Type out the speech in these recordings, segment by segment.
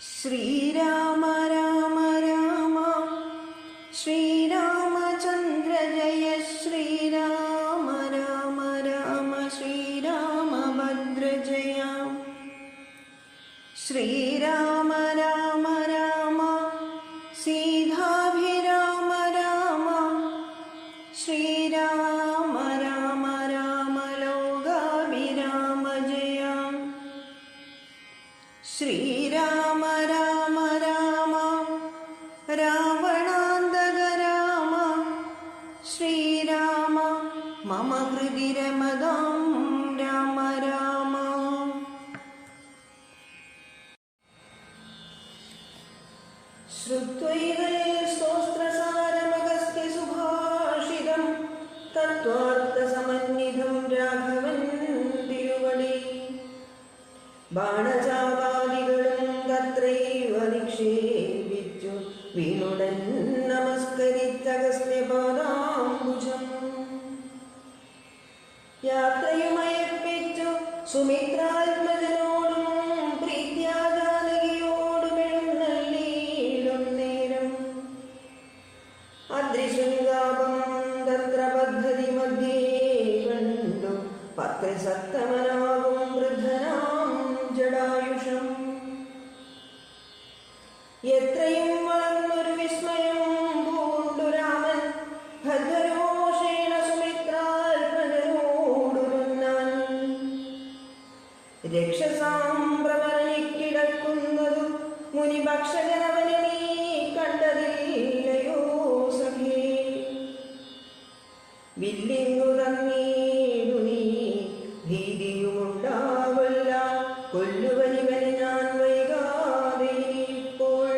ശ്രീരാമ രാമ രാമ ശ്രീരാമചന്ദ്ര ജയ ശ്രീരാമ രാമ രാമ ശ്രീരാമഭദ്ര ജയ ശ്രീരാമ രാമ രാമ സീതാഭിരാമ രാമ ശ്രീരാമ രാമ രാമ ലോകാഭിരാമ ജയ ശ്രീരാമ രാമ രാമ രാവണാന്തക രാമ ശ്രീരാമ മമ ഹൃദി രമതാം രാമ രാമ. ശ്രുത്വൈകൈസ്തോത്രസാരമഗസ്ത്യ സുഭാഷിതം തത്വാർത്ഥസമന്വിതം രാഘവൻ തിരുവടി ബാണചാപാദികളും തത്രൈവ നിക്ഷേപിച്ചു വീണുടൻ നമസ്കരിച്ചഗസ്ത്യപാദാംബുജം യാത്രയുമയപ്പിച്ചു സുമിത്രാത്മജനോടും പ്രീത്യാജാനകിയോടും എഴുന്നള്ളിയിടും നേരം അദ്രിശൃംഗാപം തന്ത്രപദ്ധതി മധ്യേ കണ്ടു പത്രിസത്തമനാകും വൃദ്ധനാം ജടായുഷം എത്രയും വളർന്നൊരു വിസ്മയം പൂണ്ടു രാമൻ ഭദ്രരോഷേണ സുമിത്രാത്മജനോടുരുന്നാൻ രക്ഷസാം പ്രവരനിക്കിടക്കുന്നതു മുനിഭക്ഷകനവനെ നീ കണ്ടതില്ലയോ സഖേ വില്ലിങ്ങു തന്നീടു നീ ഭീതിയുമുണ്ടാവല്ല കൊല്ലുവനിവനെ ഞാൻ വൈകാതെ ഇപ്പോൾ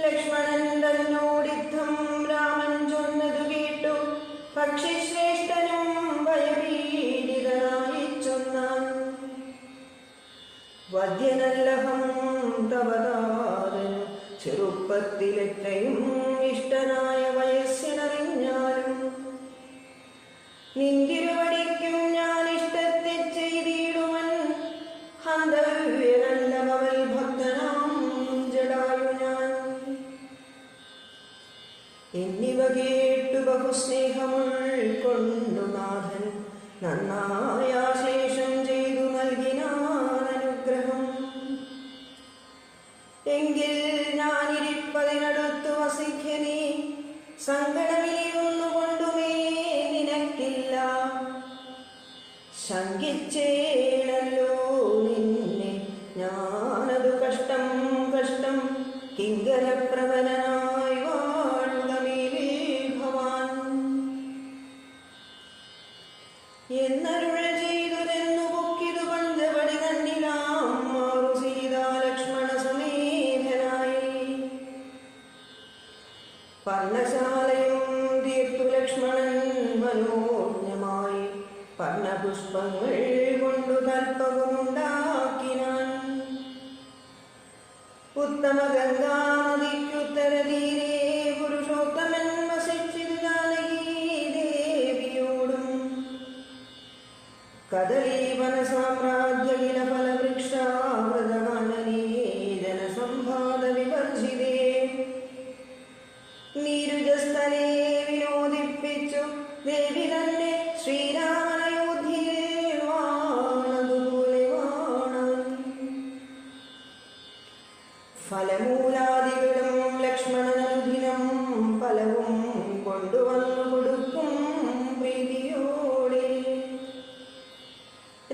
ലക്ഷ്മണൻ തന്നോടിത്തം രാമൻ ചൊന്നതു കേട്ടു പക്ഷിശ്രേഷ്ഠനും ഭയപീഡിതനായി ചൊന്നാൻ വദ്യനല്ലഹം തവതാരനു ചെറുപ്പത്തിലെത്രയും ഇഷ്ടനായ വയസ്സനറിഞ്ഞാലും നിന്തിരുവടിക്കും ഞാൻ ഇഷ്ടത്തെ ചെയ്തിടുവൻ ഹന്തവ്യനല്ലവൽ ഭക്തനാം ജടായു ഞാൻ എന്നിവ കേട്ടു ബഹുസ്നേഹമുൾക്കൊണ്ടു നാഥൻ നന്നായ ശേഷം ചെയ്തു നൽകിനാൻ അനുഗ്രഹം എങ്കിൽ ഞാനിരിപ്പതിനടുത്തു വസിക്ക നീ സങ്കടമിനിയൊന്നുകൊണ്ടുമേ നിനക്കില്ല ശങ്കിച്ചേണല്ലോ നിന്നെ ഞാനതു കഷ്ടം കഷ്ടം കിങ്കരപ്രവനായി വാഴുക മേലേ ഭവാൻ എന്നരുൾ ചെയ്തുതെന്നു പൊക്കിതു പഞ്ചവടി തന്നിലാം മാറു സീതാലക്ഷ്മണ സമേതനായി പർണശാലയും തീർത്തു ലക്ഷ്മണൻ മനോജ്ഞമായി പർണപുഷ്പങ്ങൾ കൊണ്ടു കൽപ്പകമുണ്ടാക്കിനാൻ ഉത്തമ ഗംഗാനദിക്കുത്തര തീരെ പുരുഷോത്തമൻ വസിച്ചിരു ജാനകീ ദേവിയോടും കദളീവന സാമ്രാജ്യകില ഫലവൃക്ഷാമൃതകാനനീ ജനസംഭാത വിവർജിതേ നീരുജസ്ഥലേ വിനോദിപ്പിച്ചു ദേവി തന്നെ ശ്രീരാമനയോധ്യയിൽ വാണതുപോലെ വാണാൻ ഫലമൂലാദികളും ലക്ഷ്മണനനുദിനം ഫലവും കൊണ്ടുവന്നു കൊടുക്കും പ്രീതിയോടെ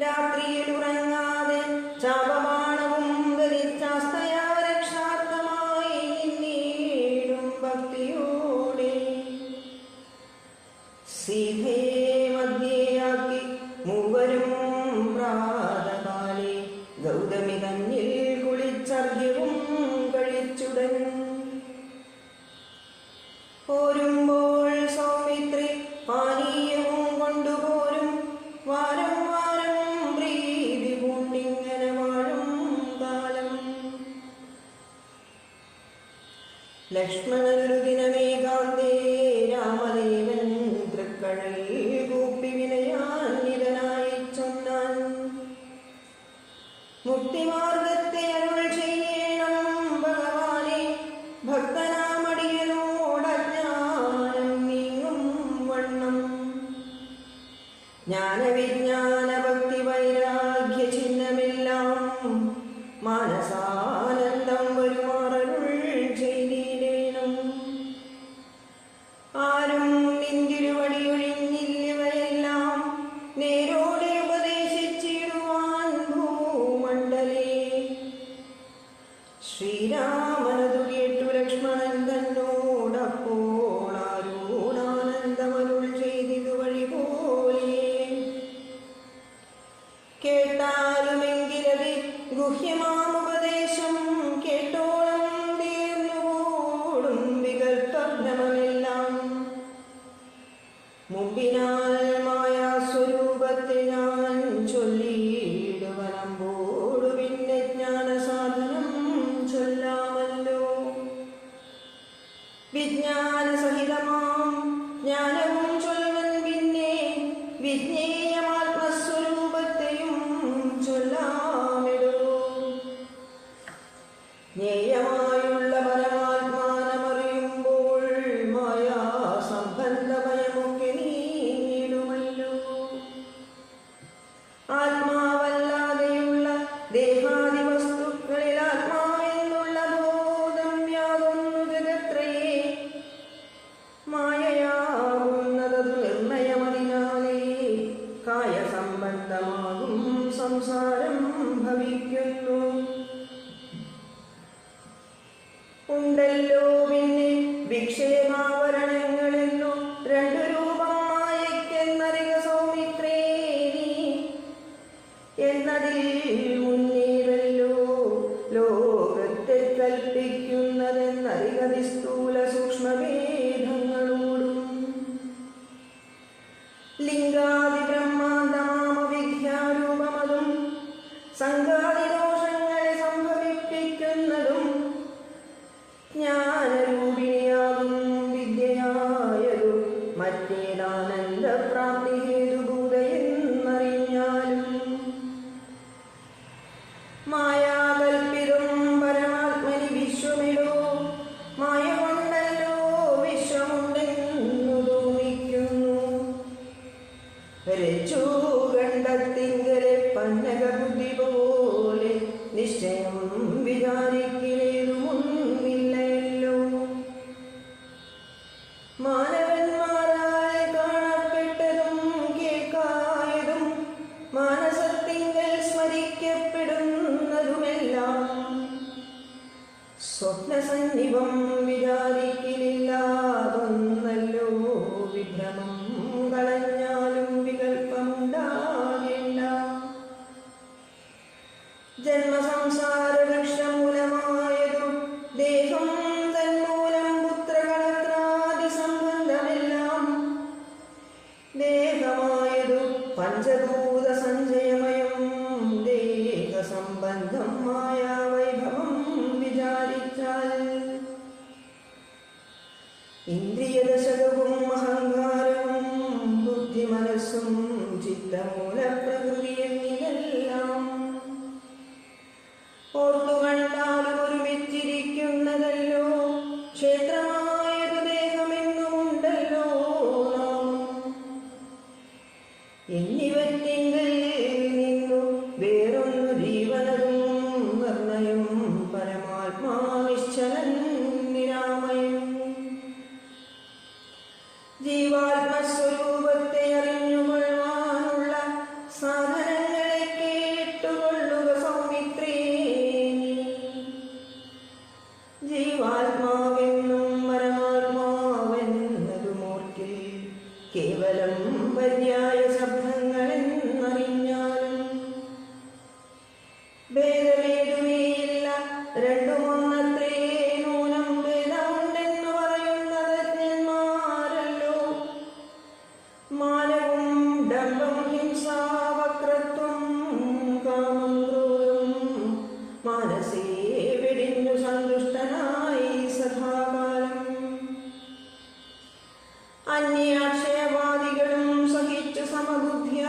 രാത്രിയിൽ ഉറങ്ങാതെ ചാപബാണവും ധരിച്ചാസ്തയാ രക്ഷാർത്ഥമായി നിന്നീടും ഭക്തിയോടെ സീതയെ മധ്യേയാക്കി മൂവരും പ്രാതകാലേ ഗൗതമി തന്നിൽ കുളിച്ചർഘ്യവും കഴിച്ചുടൻ പോരുമ്പോൾ സൗമിത്രി പാനീയവും കൊണ്ടുപോരും വാരം വാരം പ്രീതി പൂണ്ടിങ്ങനെ വാഴും കാലം ലക്ഷ്മണനൊരു ദിനമേകാന്തേ രാമദേവൻ തൃക്കഴൽ കൂപ്പി വിനയാന്വിതനായി ചൊന്നാൻ മുക്തിമാർഗ കേട്ടാലുമെങ്കിലതി ഗുഹ്യമാമുപദേശം കേട്ടോളം തീർന്നുകൂടും വികൽപ്പഭ്രമമെല്ലാം. മുമ്പിനാൽ മായാസ്വരൂപത്തെ ഞാൻ ചൊല്ലിയിടുവനമ്പോടു പിന്നെ ജ്ഞാനസാധനം ചൊല്ലാമല്ലോ. വിജ്ഞാനസഹിതമാം ജ്ഞാനവും ചൊൽവൻ പിന്നെ വിജ്ഞേയമാത്മസ്വരൂപത്തെയും ചൊല്ലാമിടൂ. ജ്ഞേയമായുള്ള പരമാത്മാനമറിയുമ്പോൾ മായാ സംബന്ധഭയമൊക്കെ നീങ്ങിടുമല്ലോ. ആത്മാവല്ലാതെയുള്ള ദേഹാദി വസ്തുക്കളിൽ ആത്മാവെന്നുള്ള ബോധം യാതൊന്നു ജഗത്രയേ മായയാകുന്നതതു നിർണയമതിനാലേ കായസംബന്ധമാകും സംസാരം ഭവിക്കുന്നു. ഉണ്ടല്ലോ പിന്നെ വിക്ഷേമാവരണങ്ങളെന്നു രണ്ടു രൂപം മായയ്ക്കെന്നറിക സൗമിത്രേ നീ. എന്നതിൽ മുന്നേറല്ലോ ലോകത്തെ കൽപ്പിക്കുന്നതെന്നറികതി സ്ഥൂല സൂക്ഷ്മഭേദങ്ങളോടും. ലിംഗാദി ബ്രഹ്മാന്തമാമ വിദ്യാരൂപമതും സംഘാതിദോഷങ്ങളെ സംഭവിപ്പിക്കുന്നതും ജ്ഞാനരൂപിണിയാകും വിദ്യയായതു മറ്റേതാനന്ദപ്രാപ്തി ഹേതുഭൂതയെന്നറിഞ്ഞാലും. മായാകൽപ്പിതം പരമാത്മനി വിശ്വമിടോ മായ കൊണ്ടല്ലോ വിശ്വമുണ്ടെന്നു തോന്നിക്കുന്നു. രജ്ജുകണ്ഠത്തിങ്കലെ പന്നകബുദ്ധി പോലെ നിശ്ചയം വിചാരിക്കിലേതുമൊന്നില്ലല്ലോ. മാനവന്മാരായി കാണപ്പെട്ടതും കേൾക്കായതും മാനസത്തിങ്കൽ സ്മരിക്കപ്പെടുന്നതുമെല്ലാം സ്വപ്നസന്നിഭം വിചാരിക്കില്ലാതൊന്നല്ലോ. വിഭ്രമം കളഞ്ഞാലും വികൽപ്പമുണ്ടാകില്ല. ജന്മസംസാര വൃക്ഷമൂലമായതു ദേഹം തന്മൂലം പുത്രകളത്രാദി സംബന്ധമെല്ലാം. ദേഹമായതു പഞ്ചഭൂത സഞ്ചയമയം ദേഹസംബന്ധം മായാവൈഭവം വിചാരിച്ചാൽ. ഇന്ദ്രിയദശകവും അഹങ്കാരവും ബുദ്ധിമനസ്സും ചിത്തമൂലപ്രകൃതി എന്നിതെല്ലാം ഓർത്തുകണ്ടാലും ഒരുമിച്ചിരിക്കുന്നതല്ലോ. ക്ഷേത്രമായൊരു ദേഹമെന്നുമുണ്ടല്ലോ നാമം. എന്നിവറ്റിങ്കിൽ നിന്നു വേറൊന്നു ജീവനതും നിർണയം പരമാത്മാവിശ്ചലൻ നിരാമയം. ജീവാത്മസ്വരൂപത്തെ അറിഞ്ഞുകൊള്ളുവാനുള്ള സാധനങ്ങളെ കേട്ടുകൊള്ളുക സൗമിത്രേ. ജീവാത്മാവെന്നും പരമാത്മാവെന്നതുമോർക്കിൽ കേവലം പര്യായ ശബ്ദങ്ങളെന്നറിഞ്ഞാലും ഭേദമേതുമേയില്ല രണ്ടുമൊന്നത്രേ. നൂനം ഭേദമുണ്ടെന്നു പറയുന്നത് അജ്ഞന്മാരല്ലോ. മാനവും ഡംബം ഹിംസാവക്രത്വം കാമം ക്രോധം മാനസേ വെടിഞ്ഞു സന്തുഷ്ടനായി സദാകാലം. അന്യാക്ഷയവാദികളും സഹിച്ചു സമബുദ്ധ്യ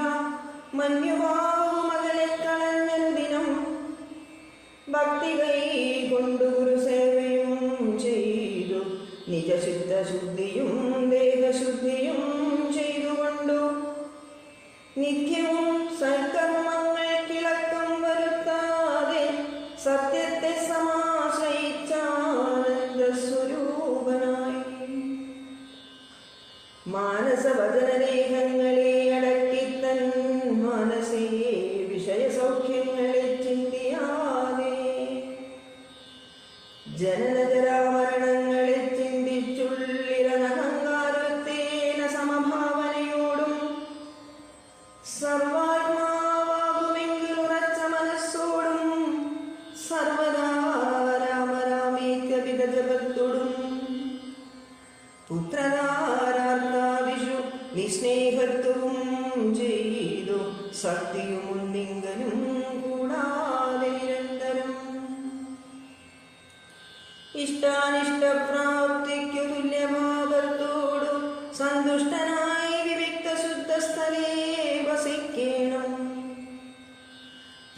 മന്യുഭാവമകലെ കളഞ്ഞൊരു ദിനം. ഭക്തി കൈ കൊണ്ടു ഗുരുസേവയും ചെയ്തു നിജശുദ്ധശുദ്ധിയും ദേഹശുദ്ധിയും ചെയ്തുകൊണ്ടു നിത്യവും സൽക്കർമ്മങ്ങൾക്കിളക്കം വരുത്താതെ സത്യത്തെ സമാശ്രയിച്ചാനന്ദസ്വരൂപനായി മാനസവചനദേഹങ്ങളെ അടക്കിത്തൻ മനസ്സേ വിഷയസൗഖ്യങ്ങളെ ചിന്തിയാതെ ജനനജരാമരണങ്ങളെ ചിന്തിച്ചുള്ളിരനഹങ്കാരത്തേന സമഭാവനയോടും സർവാത്മാവാകുമേ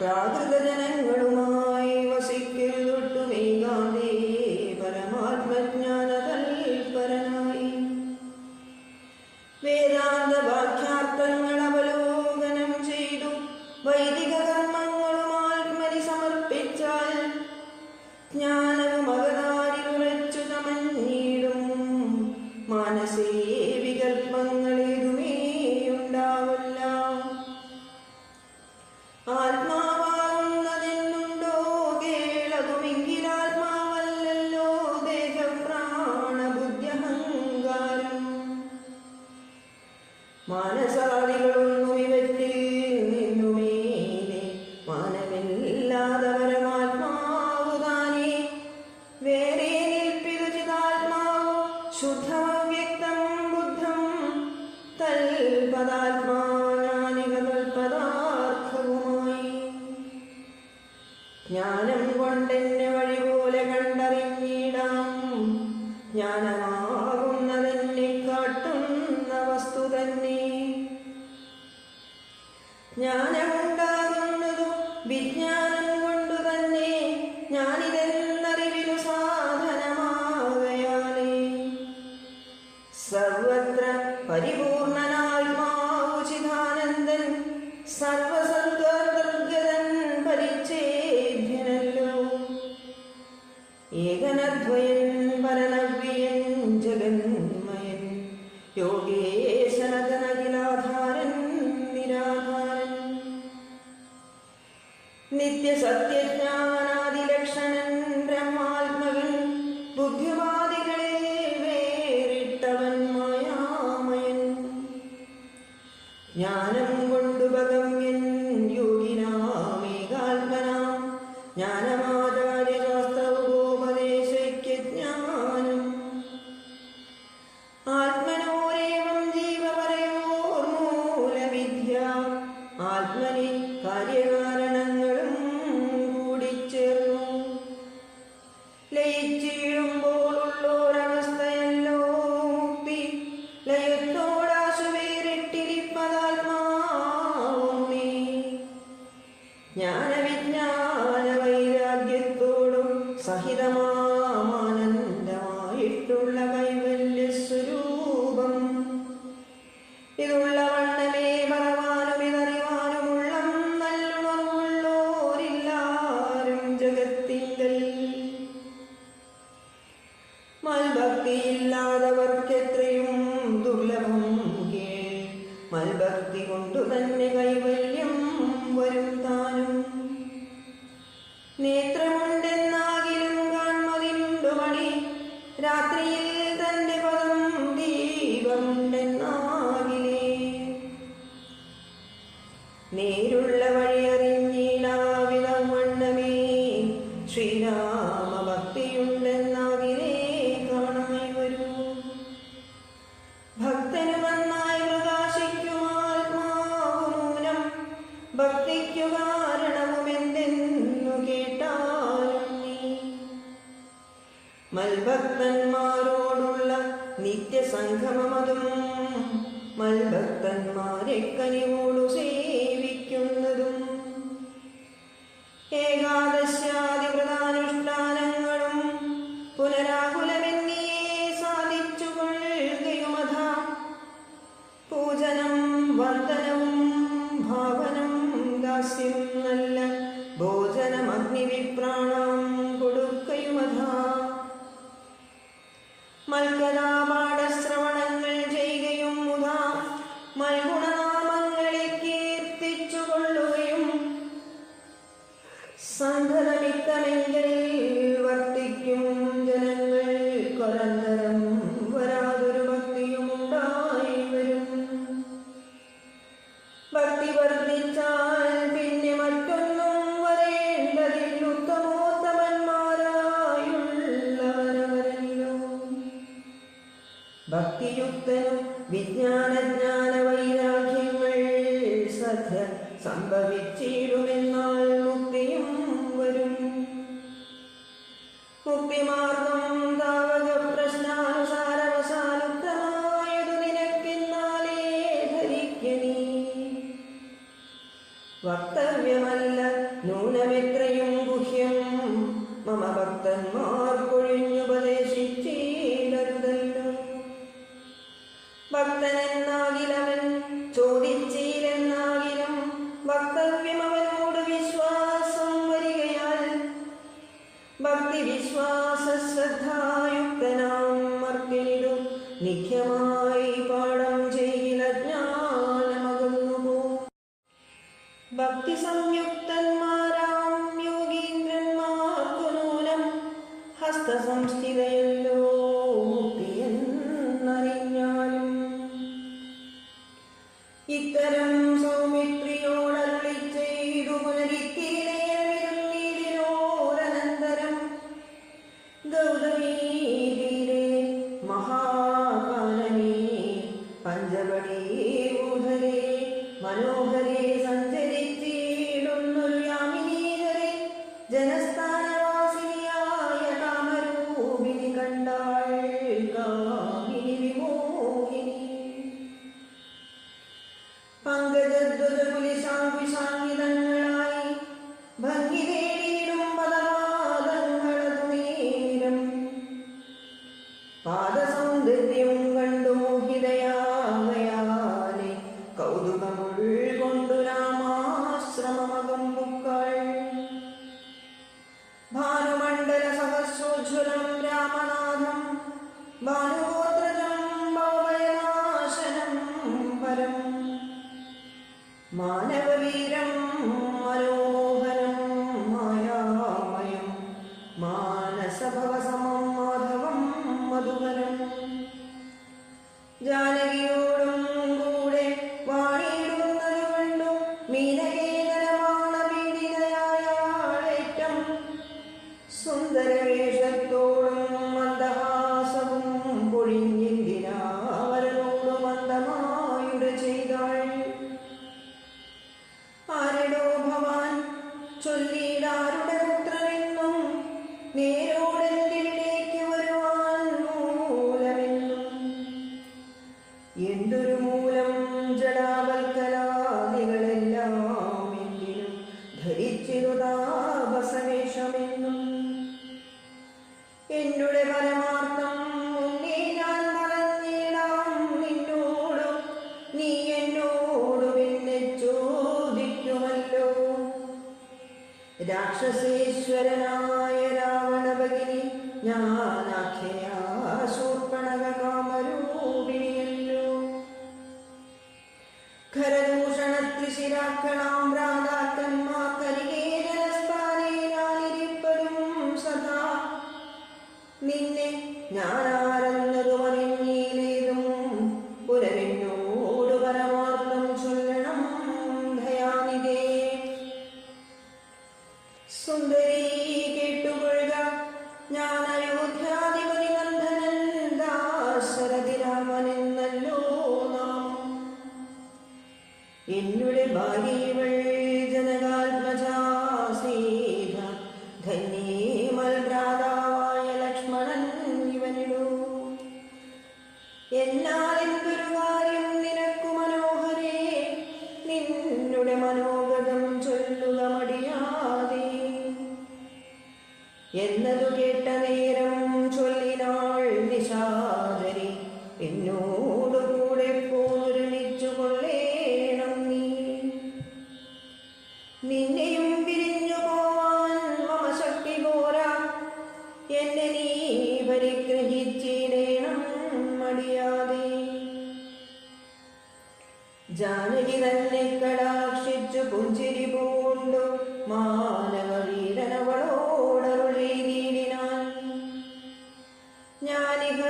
പ്രാകൃതജനങ്ങളുമായി വസിക്കരുതൊട്ടുമേകാന്തേ പരമാത്മജ്ഞാന തൽപരനായി വേദാന്ത വാക്യാർത്ഥങ്ങൾ അവലോകനം ചെയ്തു വൈദിക കർമ്മങ്ങളും ആത്മനി സമർപ്പിച്ചാൽ ജ്ഞാനവും അകതാരിലുറച്ചു തമഞ്ഞിടും. മനസ്സേ വികൽപ്പങ്ങളേതുമേ ഉണ്ടാവല്ല. ആത്മാവാകുന്നതെന്നുണ്ടോ കേളകുമെങ്കിലാത്മാവല്ലല്ലോ ദേഹപ്രാണബുദ്ധ്യഹങ്കാരം. മാനസാദികളൊന്നും ഇവറ്റിൽ നിന്നുമേലെ മാനമില്ലാതെ പരമാത്മാവു താനേ വേറെ നിൽപ്പിതു ചിതാത്മാവു ശുദ്ധമവ്യക്തം ബുദ്ധം തൽപദാത്മാനാനിക തൽപദാർത്ഥവുമായി ജ്ഞാനം കൊണ്ടെന്നെ വഴി പോലെ കണ്ടറിഞ്ഞിടാം. ജ്ഞാനമാകുന്നതെന്നെ കാട്ടുന്ന വസ്തു തന്നെ. ജ്ഞാനമുണ്ടാകുന്നതു വിജ്ഞാനം കൊണ്ടു തന്നെ. ഞാനിതെന്നറിവിനു സാധനമാകയാലേ സർവത്ര പരിപൂർണനാത്മാവു ചിദാനന്ദൻ സർവസത്വദർഗതൻ പരിച്ഛേദ്യനല്ലോ. ഏകനദ്വയൻ പരനവ്യയൻ ജഗന്മയൻ യോഗേശനതനഖിലാധാരൻ നിരാധാരൻ നിത്യസത്യജ്ഞാനാദിലക്ഷണൻ ബ്രഹ്മാത്മകൻ ബുദ്ധിവാദികളെ വേറിട്ടവൻ മായാമയൻ. ജ്ഞാനം കൊണ്ടു ഭഗമ്യൻ യോഗിനാമേകാത്മനാം ജ്ഞാനമാചാര്യശാസ്ത്രവുപദേശൈക്യജ്ഞാനം. ആത്മനോരേവം ജീവപരയോർമൂലവിദ്യ ആത്മനി കാര്യകാരണങ്ങളും കൂടിച്ചേർന്നു. ലയിച്ചിടുമ്പോഴുള്ളോരവസ്ഥയല്ലോ മുക്തി. ലയത്തോടാശു വേറിട്ടിരിപ്പതാത്മാവും നീ. ജ്ഞാനവിജ്ഞാന വൈരാഗ്യത്തോടും സഹിതമാനന്ദമായിട്ടുള്ള കൈവല്യസ്വരൂപം. ഇതുള്ള വണ്ണമേ പറവാനും ഇതറിവാനുമുള്ളം നല്ലുണർവുള്ളോരില്ലാരും ജഗത്തിങ്കൽ. മൽഭക്തിയില്ലാതവർക്കെത്രയും ദുർലഭം കേൾ. മൽഭക്തി കൊണ്ടു തന്നെ കൈവല്യം വരും താനും. നേത്രമുണ്ടെന്നാകിലും കാൺമതിനുണ്ടു മണി. രാത്രിയിൽ തന്റെ പദം ദീപമുണ്ടെന്നാകിലേ നേരുള്ള വഴിയറിഞ്ഞീടാവിധം വണ്ണമേ. ശ്രീരാമഭക്തിയുണ്ടെന്നാകിലേ കാണായി വരൂ. ഭക്തനു നന്നായി പ്രകാശിക്കുമാത്മാവു നൂനം. ഭക്തിക്കു കാരണവുമെന്തെന്നു കേട്ടാലും നീ. മൽഭക്തന്മാരോടുള്ള നിത്യസംഗമമതും മൽഭക്തന്മാരെ കനിവോടു സേവിക്കുന്നതും. ഏകാദശ്യാദിവ്രതാനുഷ്ഠാനങ്ങളും പുനരാകുലമെന്നിയേ സാധിച്ചു കൊള്ളുകയുമഥ. പൂജനം വർദ്ധനവും ഭാവനം ദാസ്യം നല്ല ഭോജനമഗ്നിവിപ്രാണം കൊടുക്കയുമഥ. മൽകഥാപാഠശ്രവണങ്ങൾ ചെയ്യുകയും മുതാ മൽഗുണനാമങ്ങളെ കീർത്തിച്ചു കൊള്ളുകയും സന്ധനമിക്കമെങ്കിൽ വർത്തിക്കും ജനങ്ങൾ. കൊരന്തരം വരാതൊരു ഭക്തിയുമുണ്ടായി വരും. ഭക്തി വർദ്ധിച്ചാൽ പിന്നെ മറ്റൊന്നും വരേണ്ടതിൽ ഉത്തമോത്തമന്മാരായുള്ളവരവരല്ലോ. ഭക്തിയുക്തനും വിജ്ഞാനജ്ഞാന വൈരാഗ്യങ്ങൾ സദ്യ സംഭവിച്ചിടുമെന്നാൽ മുക്തിയും വരും. മുക്തിമാർഗം താവക പ്രശ്നാനുസാരവസാനുക്തമായതു നിനക്കെന്നാലേ ധരിക്ക നീ. വക്തവ്യമല്ല നൂനമെത്രയും ഗുഹ്യം മമ ഭക്തന്മാർക്കൊഴിഞ്ഞുപദേശിച്ചിടരുതല്ലോ. ഭക്തനെന്നാകിലവൻ ചോദിച്ചീരെന്നാകിലും വക്തവ്യം അവനോട് വിശ്വാസം വരികയാൽ ഭക്തി വിശ്വാസ ശ്രദ്ധായുക്തനാം മർത്യനിതു നിഖ്യമായി പാഠം ചെയ്യില ജ്ഞാനമകുന്നു പോ. ഭക്തി സംയുക്തന്മാരാം യോഗീന്ദ്രന്മാർക്കു നൂനം ഹസ്തസംസ്ഥിതയല്ലോ മുക്തിയെന്നറിഞ്ഞാലും ഇത്തരം സൗമിത്രിയോടരുളി ചെയ്തു പുനരിത്തിനേരമിരുന്നീടിനോരനന്തരം ഗൗതമീതീരെ മഹാകാനനേ പഞ്ചവടീ ഊധരേ മനോഹരേ സഞ്ചരിച്ചിടുന്നൊരു യാമിനീധരേ ജനസ്ഥാനവാസിനിയായ കാമരൂപിണി കണ്ടാൾ കാമിനി വിമോഹിനി. പങ്കജദ്വജകുലിശാങ്കുശാങ്കിതങ്ങളായി ഭംഗി തേടിയിടും പദപാദങ്ങളതു നേരം പാദസൗന്ദര്യം കണ്ടു മോഹിതയാകയാലെ കൗതുകമുൾകൊണ്ടു രാമാശ്രമമകം പുക്കൾ. ഭാനുമണ്ഡല സഹസ്രോജ്വലം രാമനാഥം ഭാനുഗോത്രജം ഭവഭയനാശനം പരം മാനവവീരം മനോഹരം മായാമയം മാനസഭവസമം മാധവം മധുകരം. ജാനകിയോടും കൂടെ വാണിയിടുന്നതു കണ്ടു മീനകേതരമാണ പീഡിതയായാളേറ്റം സുന്ദരവേഷത്തോടും മന്ദഹാസവും പൊഴിഞ്ഞിന്തിനാവരനോടു മന്ദമായുടെ ചെയ്താൾ. ആരടോ ഭവാൻ ചൊല്ലിടാരുടെ പുത്രനെന്നും നേരോടെന്തിലേക്ക് വരുവാൻ മൂലമെന്നും. എന്തൊരു മൂലം ജടാവൽക്കലാദികളെല്ലാം എങ്കിലും ധരിച്ചിരു താപസവേഷമെന്നും. എന്നുടെ പരമാർത്ഥം മുന്നേ ഞാൻ പറഞ്ഞിടാം നിന്നോടു, നീ എന്നോടു പിന്നെ ചോദിക്കുമല്ലോ. രാക്ഷസേശ്വരനായ രാവണഭഗിനി ഞാനാഖ്യയാ ശൂർപ്പണഖ കാമരൂപിണിയല്ലോ. ഖരദൂഷണത്രിശിരാക്ഷണാം ഭ്രാതാക്കന്മാർക്കരികേ ജനസ്ഥാനേ ഞാനിരിപ്പതും സദാ. നിന്നെ ഞാനാരെന്നതു അറിഞ്ഞീലേതും പുനരെന്നോടു പരമാർത്ഥം ചൊല്ലണം ദയാനിധേ. സുന്ദരീ കേട്ടുകൊള്ളുക, ഞാൻ അയോധ്യാധിപതി നന്ദനൻ ദാശരഥി രാമനെന്നല്ലോ നാമം. എന്നുടെ ഭാര്യവൾ ജനകാത്മജാ സീത, ധന്യേ മൽഭ്രാതാവായ ലക്ഷ്മണൻ ഇവനിടൂ. എന്നാൽ എന്തൊരു കാര്യം നിനക്കു മനോഹരേ, നിന്നുടെ മനോഗതം ചൊല്ലുക മടിയാതെ. എന്നതു കേട്ട നേരം ചൊല്ലിനാൾ നിശാചരി, എന്നോടു കൂടെ പോരുമിച്ചു കൊള്ളേണം നീ. നിന്നെയും പിരിഞ്ഞു പോവാൻ മമ ശക്തി പോരാ, എന്നെ നീ പരിഗ്രഹിച്ചിടേണം മടിയാതെ. ജാനകി തന്നെ കടാക്ഷിച്ചു പുഞ്ചിരി പൂണ്ടു മാനവവീരനവളോടരുളീടിനാൻ. ഞാനിഹ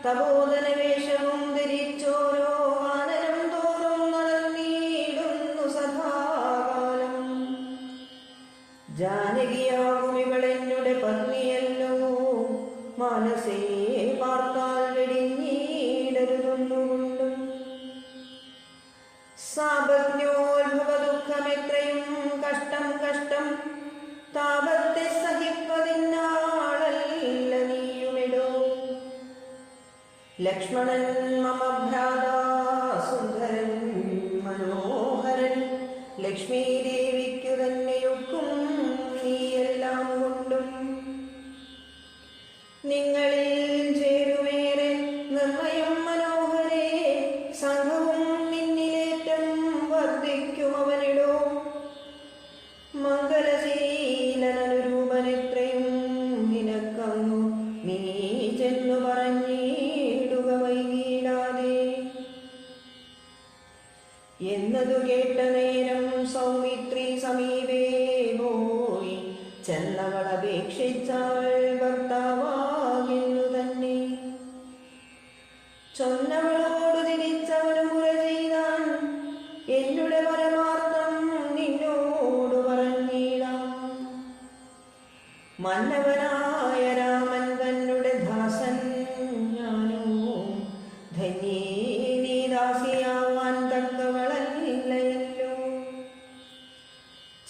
തപോധന വേഷവും ധരിച്ചോരോ വാനരം തോറും നടന്നീടുന്നു സദാകാലം. ജാനകിയാകും ഇവളെന്നുടെ പത്നിയല്ലോ, മനസ്സേ പാർത്താൽ വെടിഞ്ഞീടരുതൊന്നുകൊണ്ടും. സാപജ്ഞോത്ഭവ ദുഃഖമെത്രയും കഷ്ടം കഷ്ടം, താപത്തെ സഹിപ്പതിനാളല്ല നീയുമിടോ. ലക്ഷ്മണൻ മമ ഭ്രാതാ സുന്ദരൻ മനോഹരൻ, ലക്ഷ്മീദേവി മംഗലശീലനനുരൂപനെത്രയും നിനക്കങ്ങു നീ ചെന്നു പറഞ്ഞിടുക വൈകിടാതെ. എന്നതു കേട്ട നേരം സൗമിത്രി സമീപേ പോയി ചെന്നവളപേക്ഷിച്ചാൾ ഭർത്താവാകുന്നു തന്നെ. ചൊന്നവളോടു തിരിച്ചവനു മുറ ചെയ്താൻ, എന്നുടെ പരമാർത്ഥം നിന്നോടു പറഞ്ഞിടാം. മന്നവനായ രാമൻ തന്നെ ദാസൻ ഞാനോ, ധന്യേ നീ ദാസിയാവാൻ തക്കവളല്ലയല്ലോ.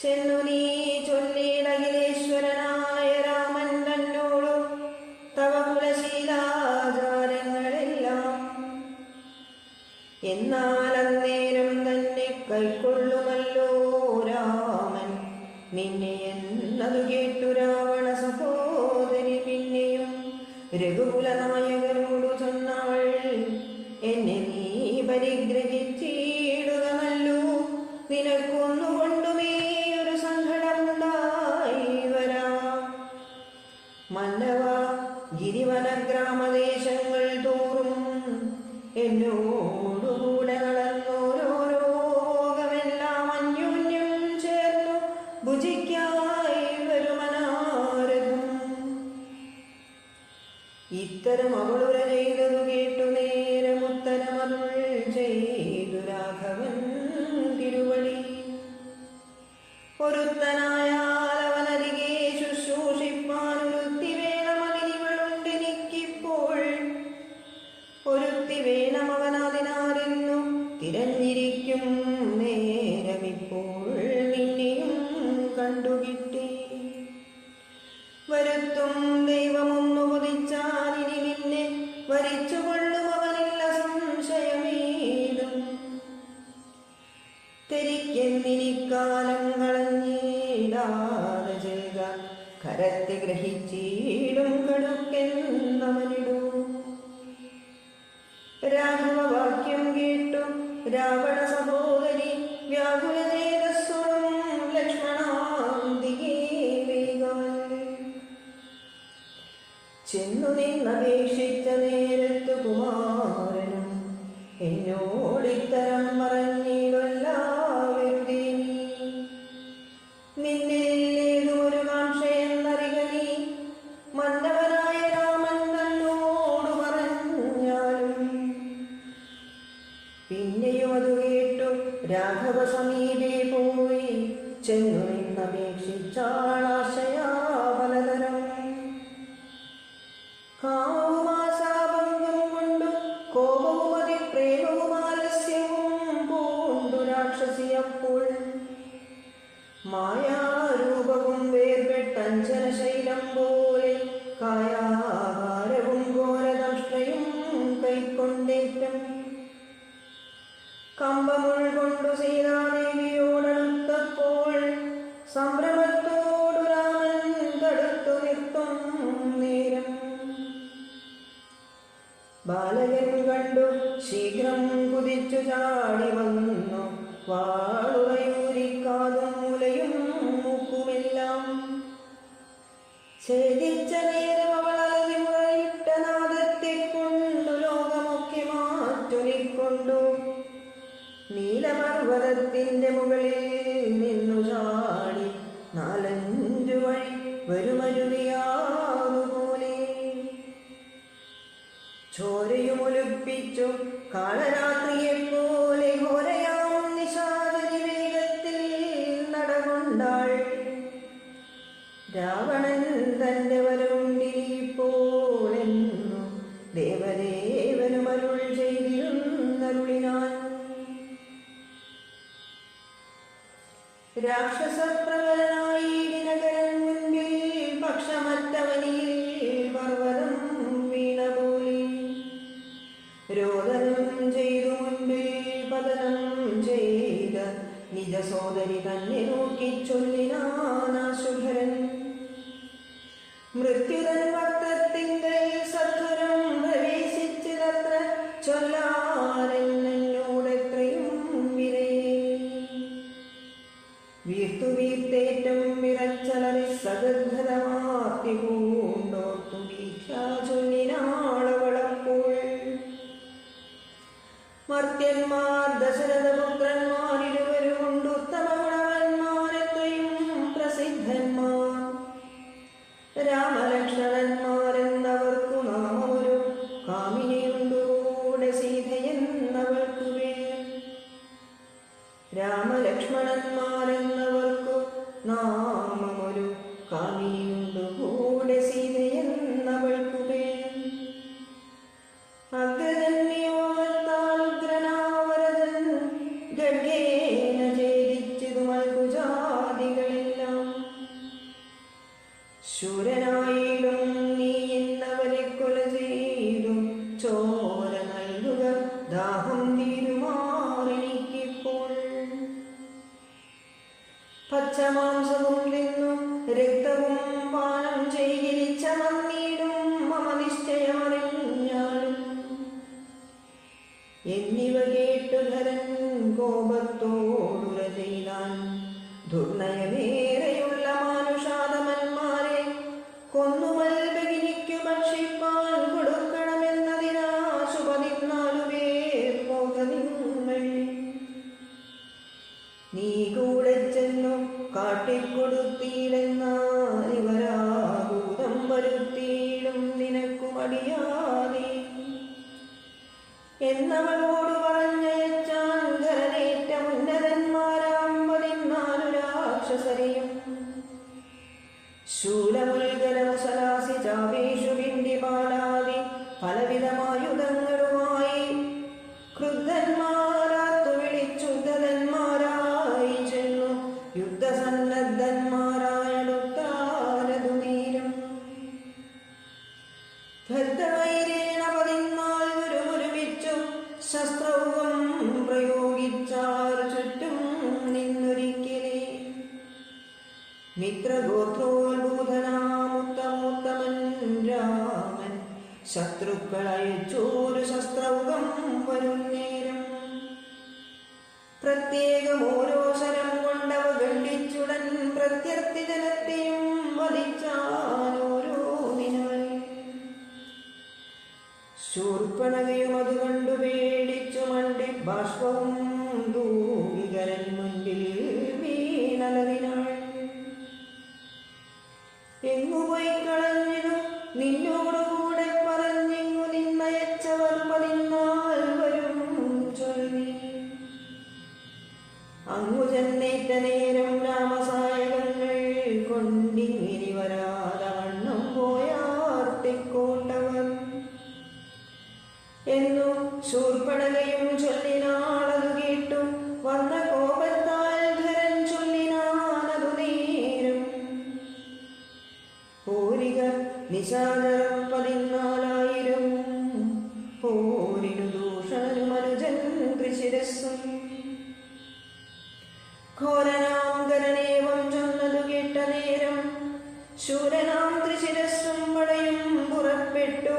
ചെന്നു നീ ചൊല്ലിടകിലേശ്വരനായ രാമൻ തന്നോടു തവ കുലശീലാചാരങ്ങളെല്ലാം. എന്നാൽ അന്നേരം തന്നെ കൈക്കൊള്ളുമല്ലോ രാമൻ നിന്നെ എന്നതു കേട്ടു രാവണ സഹോദരി പിന്നെയും രഘുകുലനായകനോടു ചൊന്നാൾ, എന്നെ നീ പരിഗ്രഹിച്ചിടുകമല്ലോ. നിനക്കൊന്നുകൊണ്ടുമേ ഒരു സങ്കടമുണ്ടായി വരാം. മന്നവ ഗിരിവന ഗ്രാമദേശങ്ങൾ തോറും എന്നോടുകൂടെ നടന്നോരോരോ ഭോഗമെല്ലാം അന്യോന്യം ചേർന്നു ഭുജിക്കായി വരുമനാരതും. ഇത്തരം അവളുര ചെയ്തതു കേട്ടു നേരമുത്തരമരുൾ ചെയ്തു രാഘവൻ തിരുവടി. ഒരുത്തനായാൽ അവനരികെ ശുശ്രൂഷിപ്പാനൊരുത്തി വേണമതിനിവളുണ്ടെനിക്കിപ്പോൾ. ഒരുത്തി വേണമവനതിനാരെന്നു തിരഞ്ഞിരിക്കും നേരമിപ്പോൾ നിന്നെയും കണ്ടുകിട്ടി. വരുത്തും ദൈവമൊന്നു കൊതിച്ചാൽ ഇനി നിന്നെ വരിച്ചുകൊള്ളുമവനില്ല സംശയമേതും. തെരിക്കെന്നിനിക്കാലം കളഞ്ഞിടാതെ ചെയ്ത കരത്തെ ഗ്രഹിച്ചിടും കടുക്കെന്നവനിടൂ. രാഘവവാക്യം കേട്ടു രാവണ സഹോദരി വ്യാകുല ചേതസ്സും ലക്ഷ്മണാന്തികേ വേഗാൽ ചെന്നു നിന്നപേക്ഷിച്ച നേരത്തു കുമാരനും എന്നോടിത്തരം പറഞ്ഞിടല്ലാവരുതേ. നിന്നേതൊരു കാംക്ഷയെന്നറിക നീ, മന്നവനായ രാമൻ തന്നോടു പറഞ്ഞാലും. പിന്നെയും അതു കേട്ടു രാഘവ സമീപേ പോയി ചെന്നു നിന്നപേക്ഷിച്ചാളാശയാ കാമവും ആശാഭംഗം കൊണ്ടു കോപവും അതിപ്രേമവും ആലസ്യവും പൂണ്ടു രാക്ഷസിയപ്പോൾ. മായാരൂപവും വേർപെട്ടഞ്ജനശൈലം പോലെ കായാകാരവും ഘോരദംഷ്ട്രയും കൈക്കൊണ്ടേറ്റം. കമ്പമുൾ കൊണ്ടു സീതാദേവിയോടടുത്തപ്പോൾ സംഭ്രമത്തോടു രാമൻ തടുത്തു നിർത്തും നേരം. ബാലകൻ കണ്ടു ശീഘ്രം കുതിച്ചു ചാടി വന്നു വാളുറയൂരിക്കാതും മുലയും മൂക്കുമെല്ലാം. ഛേദിച്ച നേരം അവളലതി മുറയിട്ട നാദത്തെ കൊണ്ടു ലോകമൊക്കെ മാറ്റൊലിക്കൊണ്ടു നീലപർവ്വതത്തിന്റെ മുകളിൽ നിന്നു ചാടി നാലഞ്ചു വഴി വരുമരുവിയാതുപോലെ. ചോരയുമൊലിപ്പിച്ചു കാളരാത്രിയെപ്പോലെ ഘോരയാം നിശാചരി വേഗത്തിൽ നടകൊണ്ടാൾ. രാവണൻ തന്റെ വരവുണ്ടിരിപ്പോളെന്നു ദേവദേവനുമരുൾ ചെയ്തിരുന്നരുളിനാൻ. രാക്ഷസപ്രവരനായി ദിനകരൻ മുൻപിൽ പക്ഷമറ്റവനിൽ പർവ്വതം വീണ പോലെ. രോദനം ചെയ്തു മുൻപിൽ പതനം ചെയ്ത നിജ സോദരി തന്നെ നോക്കി ചൊല്ലിനാശുഭരൻ. മൃത്യുതൻ വക്തത്തിങ്കൽ സത്വരം പ്രവേശിച്ചതത്ര ചൊല്ലാനെന്നോടെത്രയും വിരയെ. വീർത്തു വിത്തേറ്റം വിറച്ചലറി സഗദ്ധതമാർത്തി പൂണ്ടോർത്തു ചൊല്ലിനാളവളപ്പോൾ മർത്യന്മാർ ദശരഥപുത്രന്മാരിരുവരും കൊണ്ട് ഉത്തമഗുണവന്മാരെത്രയും പ്രസിദ്ധന്മാർ രാമലക്ഷ്മണന്മാരെന്നവർക്കു നാമമൊരു കാമിനിയുണ്ടൂടെ സീതയെന്നവൾക്കു പേർ രാമലക്ഷ്മണന്മാരെന്നവർക്കു നാമമൊരു കാമിനിയുണ്ടൂടെ സീതയെന്നവൾക്കു പേർ അഗ്രജന്യോമത്താലുഗ്രനാവരതൻ ഗഡ്ഗേന ഛേദിച്ചതു മൽകുജാതികളെല്ലാം ശൂരനായിടും നീ എന്നവരെ കൊല ചെയ്തു ചോര നൽകുക ദാഹം തീരുമാറെനിക്കിപ്പോൾ പച്ചമാംസവും തിന്നു രക്തവും പാനം ചെയ്തിരിച്ച നന്ദിയിടും മമ നിശ്ചയമറിഞ്ഞാലും എന്നിവ കേട്ടു ധരൻ കോപത്തോടുര ചെയ്താൻ ദുർനയമേറെയുള്ള മാനുഷാദമന്മാരെ കൊന്നുമൽബഗിനിക്കു ഭക്ഷിപ്പാൻ കൊടുക്കണമെന്നതിനാശു 14 പേർ പോക നിങ്ങൾ നീ കൂടെ ചെന്നു കാട്ടിക്കൊടുത്തീലെന്നാൽ ഇവരാഭൂതം വരുത്തിയിടും നിനക്കു മടിയാതെ എന്നവളോട് പറഞ്ഞയച്ചാൻ ധരനേറ്റ ഉന്നതന്മാരാം 14 രാക്ഷസരെയും ശൂലമുൽഗരമുസലാസി ചാപേഷു പിണ്ടിപാലാദി പലവിധമായുധങ്ങളുമായി ക്രുദ്ധന്മാരാത്തു വിളിച്ചുദ്ധന്മാരായി ചെന്നു യുദ്ധസന്നദ്ധന്മാരായടുത്താരതു നേരം ഭദ്രവൈരേണ 14 ഒരുമിച്ചു ശസ്ത്രവും പ്രയോഗിച്ചാർ ചുറ്റും നിന്നൊരിക്കലേ മിത്രഗോത്രോത്ഭൂതനാമുത്തമോത്തമൻ രാമൻ ശത്രുക്കളയച്ചോരു ശസ്ത്രവുകം വരുന്നേരം പ്രത്യേകം ഓരോ ശരം കൊണ്ടവ ഖണ്ഡിച്ചുടൻ പ്രത്യർത്ഥി ജനത്തെയും വധിച്ചാൻ ഓരോന്നിനായി ശൂർപ്പണകയും അത് കണ്ടു പേടിച്ചു മണ്ടി ബാഷ്പവും ദൂകികരൻ മുൻപിൽ വീണലതിനാൾ എങ്ങുപോയി കളഞ്ഞിതു നിന്നോടുകൂടെ പറഞ്ഞെങ്ങു നിന്നയച്ചവർ 14 വരും ചൊല്ലി അങ്ങു ചെന്നേറ്റ നേരം രാമസായകങ്ങൾ കൊണ്ടിങ്ങിനി വരാതെ വണ്ണം പോയാർത്തിക്കോട്ടവർ എന്നു ശൂർപ്പണകയും ചൊല്ലിനാളതു കേട്ടു വന്ന കോപത്താൽ ധരൻ ചൊല്ലിനാനതു നേരം പോരിക നിശാചര 14,000 പോരിനു ദൂഷണനും അനുജൻ ത്രിശിരസ്സും ഘോരനാം ഗരനേവം ചൊന്നതു കേട്ട നേരം ശൂരനാം ത്രിശിരസ്സും പടയും പുറപ്പെട്ടു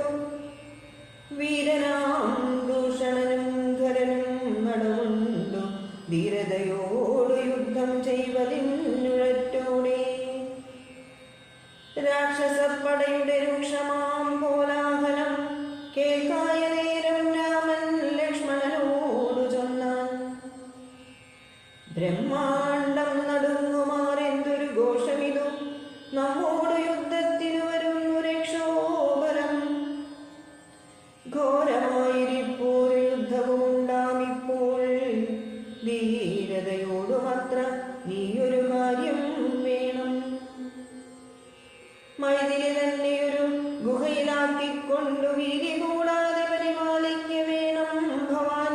വീരനാം ദൂഷണനും ഖരനും നടവുണ്ടു ധീരതയോടു യുദ്ധം ചെയ്വതിനുഴറ്റോടെ രാക്ഷസപ്പടയുടെ രൂക്ഷമാം കോലാഹലം കേൾക്കായ നേരം രാമൻ ലക്ഷ്മണനോടു ചൊന്നാൻ ബ്രഹ്മാണ്ടം നടുങ്ങുമാറെന്തൊരു ഘോഷമിതു നമ്മോട് യുദ്ധത്തിനു വരുന്നു രക്ഷോബലം ഘോരമായിരിപ്പോൾ യുദ്ധവും ഉണ്ടാമിപ്പോൾ ധീരതയോടുമത്ര നീയൊരു കാര്യം വേണം മൈതിരി തന്നെയൊരു ഗുഹയിലാക്കിക്കൊണ്ടു വീതി കൂടാതെ പരിപാലിക്ക വേണം ഭവാൻ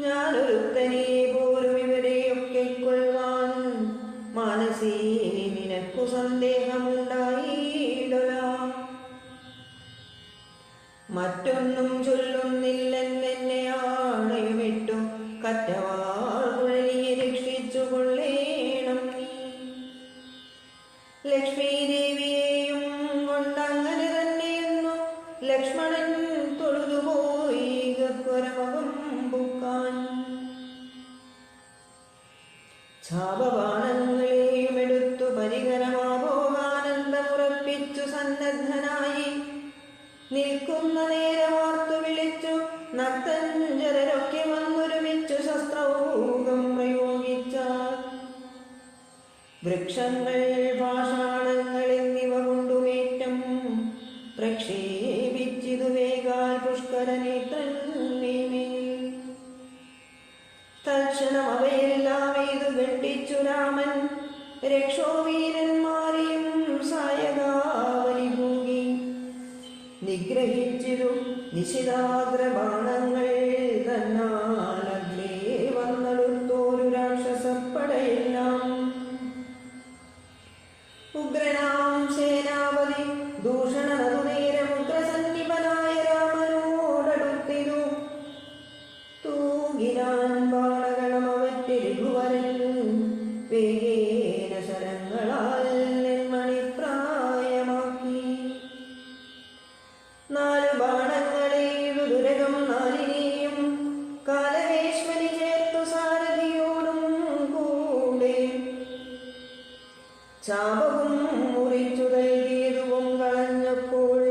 ഞാനൊരുത്തനെ പോലും ഇവരെയൊക്കെ കൊള്ളുവാൻ മനസ്സേ നിനക്കു സന്ദേഹമുണ്ടായിടല മറ്റൊന്നും ചൊല്ലുന്നില്ലെന്നെ ആണയുമിട്ടു കറ്റവാൾ കുഴലിയെ രക്ഷിച്ചു കൊള്ളേണം നീ ലക്ഷ്മി ദേവിയെയും കൊണ്ടങ്ങനെ തന്നെയെന്നു ലക്ഷ്മണൻ തൊഴുതുപോയി ഗർഭരമകം പൂക്കാൻ ചാപബാണങ്ങൾ വൃക്ഷങ്ങൾ പാഷാണങ്ങൾ എന്നിവ കൊണ്ടുമേറ്റം പ്രക്ഷേപിച്ചിതു വേഗാൽ പുഷ്കരനേത്രന്നേമേ. തൽക്ഷണം അവയെല്ലാം എയ്തു ഖണ്ഡിച്ചു രാമൻ രക്ഷോവീരന്മാരെയും സായകാവലി ഭൂകി നിഗ്രഹിച്ചിരു നിശിതാഗ്രബാണങ്ങൾ തന്നാലഗ്രേ വന്നടുത്തോരു രാക്ഷസപ്പടയെല്ലാം. ഉഗ്രനാം സേനാപതി ദൂഷണനതുനേരം ഉഗ്രസന്നിപനായ രാമനോടടുത്തിരു തൂകിനാൻ ബാണകണം അവറ്റ് രഘുവരൻ വേഗേന ശരങ്ങളാൽ നെന്മണിപ്രായമാക്കി. 4 ബാണങ്ങളെയും ദുരകം 4-നെയും കാലവേശ്മനി ചേർത്തു സാരഥിയോടും കൂടെ ചാപവും മുറിച്ചു തൈകേതുവും കളഞ്ഞപ്പോൾ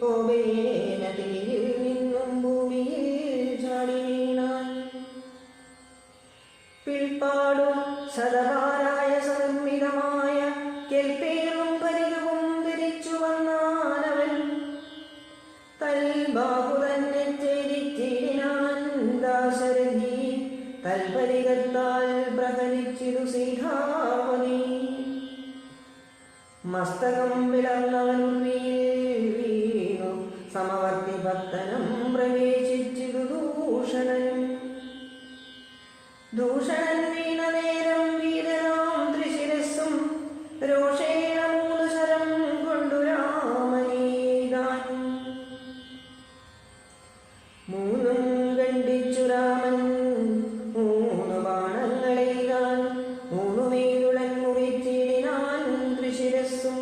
കോപേന തീരിൽ നിന്നും ഭൂമിയിൽ ചാടി വീണാൻ. പിൽപ്പാടും സദപാരായ സംമിതമായ കെൽപ്പേറും പരികവും ധരിച്ചു വന്നാനവൻ തൽബാഹു തന്നെ ചേരിച്ചിടിനാൻ ദാശരഥി തൽപരികത്താൽ പ്രഹരിച്ചിരു സീതാവനി. മസ്തകം വിളർന്നവനുള്ളിൽ വീണു സമവർത്തി ഭക്തനം പ്രവേശിച്ചിരു ദൂഷണൻ. ദൂഷണൻ വീണ നേരം വീരനാം ത്രിശിരസ്സും രോഷേണ 3 ശരം കൊണ്ടു രാമനീതാൻ. 3 ഖണ്ഡിച്ചു രാമൻ 3 ബാണങ്ങളെയ്താൻ 3 മേലുടൻ മുറിച്ചിടിനാൻ ത്രിശിരസ്സും.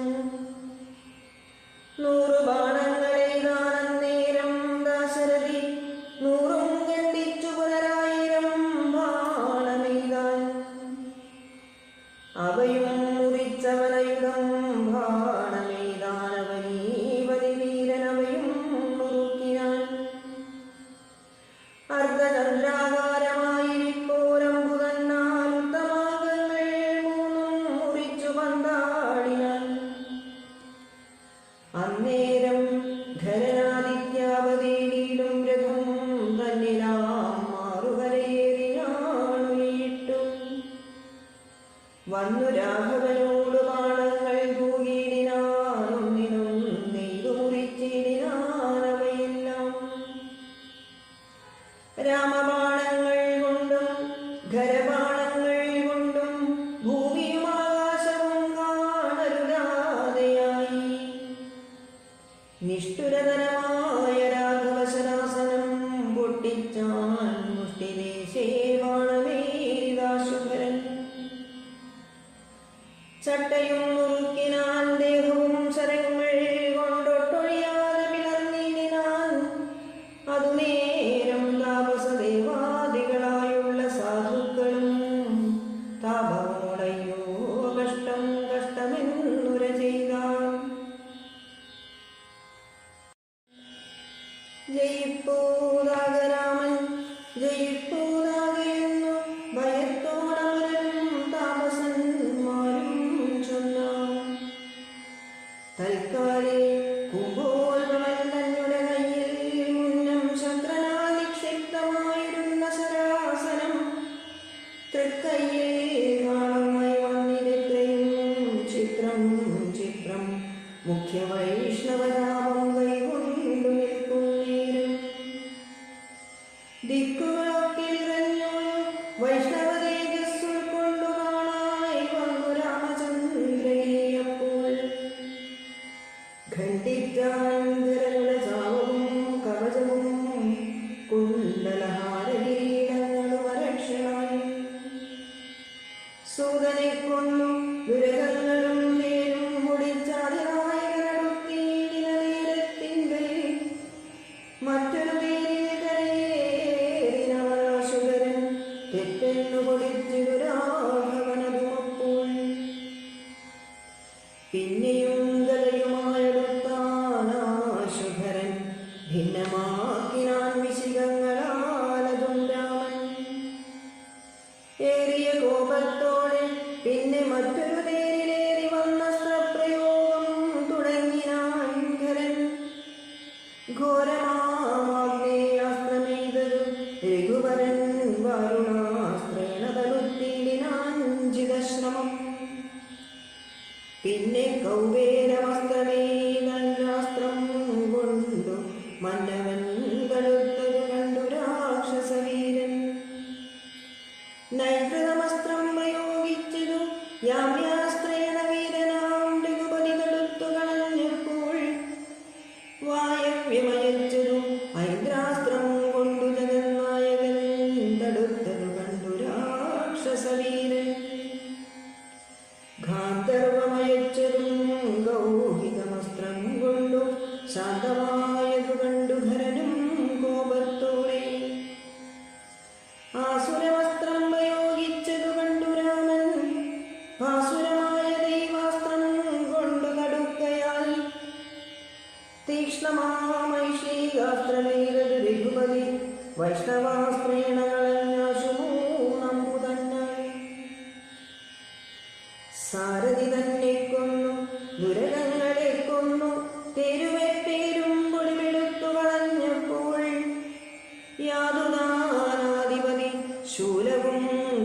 100 ബാണങ്ങളെയ്താൻ അന്നേരം ദാശരഥി 100 ഖണ്ഡിച്ചു പുനരായിരം ബാണമെയ്താൻ. അവയും മുറിച്ചവനയുധം ബാണമെയ്താനവനീപതി വീരനവയും മുറുക്കിനാൻ. അർദ്ധചന്ദ്രാകാരമായിരിപ്പോരമ്പുതന്നാൽ ഉത്തമാംഗങ്ങൾ 3 മുറിച്ചു പന്താടിനാൻ. അന്നേരം ധരനാദിത്യാവതീടിയിലും രഥം തന്നിലാം മാറുകരയേറിനാണുയിട്ടു വന്നു രാഘവനോട് ബാണങ്ങൾ ഭൂകിടിനാനൊന്നിനും നെയ്തു മുറിച്ചിടിനാനവയെല്ലാം. രാമബാണങ്ങൾ കൊണ്ടും ഖരബാണങ്ങൾ കൊണ്ടും ഭൂമിയും ആകാശവും കാണരുതാതെയായി. നിഷ്ഠുരതരമായ രാഘവശനാസനം പൊട്ടിച്ചാൻ മുഷ്ടിദേശേ ബാണമേരിദാശുഭരൻ. ചട്ടയും മുറുക്കിനാൻ ദേഹവും ശരങ്ങൾ കൊണ്ടൊട്ടൊഴിയാതെ പിളർന്നിടിനാൻ. അതുനേരം താപസദേവാദികളായുള്ള സാധുക്കളും താപമോടയ്യോ കഷ്ടം കഷ്ടമെന്നുര ചെയ്താൻ. ജയിപ്പൂതാകരാമൻ ജയിപ്പൂതാകയെന്നു ഭയത്തോടവരും താപസന്മാരും ചൊന്നാൻ. തൽക്കാലേ കുംഭോത്ഭവൻ തന്നുടെ കയ്യിൽ മുന്നം ശക്രനാൽ നിക്ഷിപ്തമായിരുന്ന ശരാസനം തൃക്കയ്യിൽ കാണുമായി വന്നിതെത്രയും ചിത്രം ചിത്രം മുഖ്യ വൈഷ്ണവരാമം കൈകൊണ്ടു നിൽക്കുന്നേരും. ദിക്കുകളൊക്കെ നിറഞ്ഞു വൈഷ്ണവതേജസ്സുൾക്കൊണ്ടു കാണായി വന്നു രാമചന്ദ്രനെയപ്പോൾ. ഖണ്ഡിറ്റാന്തരങ്ങളുടെ ചാവവും കവചവും കുണ്ടലഹാരകിരീടങ്ങളും അരക്ഷണായി. സൂതനെ കൊന്നു ദുരകങ്ങളും നേരും മുടിച്ചാതിനായകനടുത്തിയിടിന നേരത്തിങ്കൽ മറ്റൊരു പേരിൽ കരയേറിനാശുകരൻ തെറ്റെന്നു പൊടിച്ചിരു രാഘവനതുമപ്പോൾ. പിന്നെയും ഗതയുമായെടുത്താനാശുഭരൻ ഭിന്നമാക്കിനാൻ വിശികങ്ങളാലതും രാമൻ. ഏറിയ കോപത്തോടെ പിന്നെ മറ്റൊരു തേരിലേറി വന്നസ്ത്രപ്രയോഗം തുടങ്ങിനാൻ ഖരൻ. ഘോരമാഗ്നേയാസ്ത്രമെയ്തതു രഘുവരൻ വാരുണാസ്ത്രേണ തടുത്തിടിനാൻ ജിതശ്രമം. പിന്നെ കൗബേരമസ്ത്രമേതസ്ത്രം കൊണ്ടു മന്നവൻ തടുത്തതു കണ്ടു രാക്ഷസവീരൻ. നൈകൃതമസ്ത്രം പ്രയോഗിച്ചതു യാമ്യാസ്ത്രേണ വീരനാം രഘുപതി തടുത്തു കളഞ്ഞപ്പോൾ വായവ്യമയച്ചതു ഐന്ദ്രാസ്ത്രം കൊണ്ടു ജഗന്നായകൻ തടുത്തതു കണ്ടു രാക്ഷസവീരൻ. ഗാന്ധർവമയച്ചതും ഗൗഹികമസ്ത്രം കൊണ്ടു ശാന്തമായതു കണ്ടു ഖരനും കോപത്തോടെ. ആസുരവസ്ത്രം പ്രയോഗിച്ചതു കണ്ടു രാമൻ ഭാസുരമായ ദൈവാസ്ത്രം കൊണ്ടു കടുക്കയാൽ. തീക്ഷ്ണമാമൈഷീകാസ്ത്രമേതതു രഘുപതി വൈഷ്ണവാസ്ത്രേണ കളഞ്ഞാശു നമ്പുതന്നായി. സാരഥി തന്നെ കൊന്നു ദുരകങ്ങളെ കൊന്നു തെരുവെപ്പേരും പൊടിമെടുത്തു കളഞ്ഞപ്പോൾ യാതുദാനാധിപതി ശൂലവും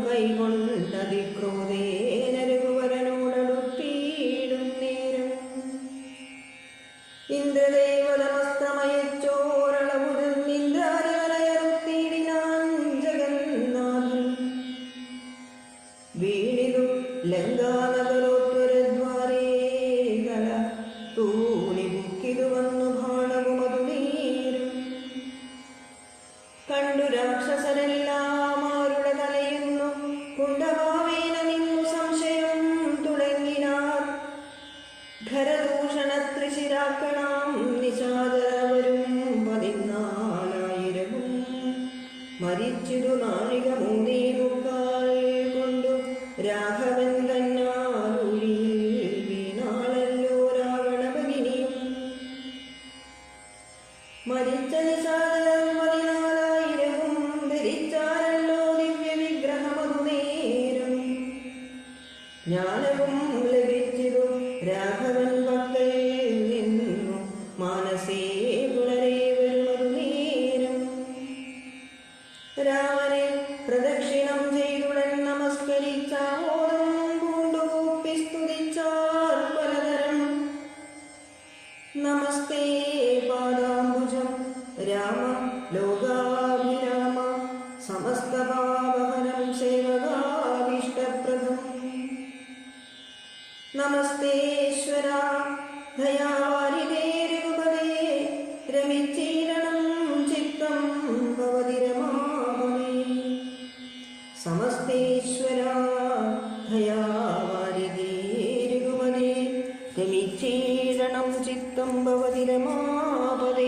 കൈകൊണ്ടതിക്രോധേന രഘുവരനോടടുത്തിയിടും നേരം. ഇന്ദ്രദേവതമസ്ത്രമയച്ചോരളവുതൻ ഇന്ദ്രാദിവലയറുത്തിയിടിനാൻ ജഗന്നാഥൻ. വീണിതു ലങ്കാനഗരോത്വരദ്വാരേ തല തൂണി ബുക്കിതു വന്നു ബാണവുമതു നേരം. കണ്ടു രാക്ഷസരെല്ലാം ആരുടെ തലയുന്നു കുണ്ടഭാവേന നിന്നു സംശയം തുടങ്ങിനാർ. ഖരദൂഷണത്രിശിരാക്കണാം നിശാചരവരും 14,000 മരിച്ചിതു നാഴിക 3 കൊണ്ടു രാഘവൻ തന്നാലൂഴിയിൽ വീണാളല്ലോ രാവണഭഗിനിയും. മരിച്ച നിശാചരം 14,000 ധരിച്ചാരല്ലോ ദിവ്യവിഗ്രഹമതു നേരം. ജ്ഞാനവും ലഭിച്ചിതു രാഘവൻ പക്കൽ നിന്നു മാനസേ പുനരേവരുമതു നേരം. രാമനെ പ്രദക്ഷിണം ചെയ്തുടൻ നമസ്കരിച്ചാമോദം പൂണ്ടുകൂപ്പി സ്തുതിച്ചാർ പലതരം. നമസ്തേ പാദാംബുജം രാമ ലോകാഭിരാമ സമസ്തപാവഹനം സേവകാഭീഷ്ടപ്രദം. നമസ്തേശ്വര ദയാവാരിതേ രഘുപതേ രമിച്ചീരണം ചിത്തം ഭവതി രമാപമേ. സമസ്തേശ്വര ദയാവാരിതേ രഘുപതേ രമിച്ചീരണം ചിത്തം ഭവതി രമാപതേ.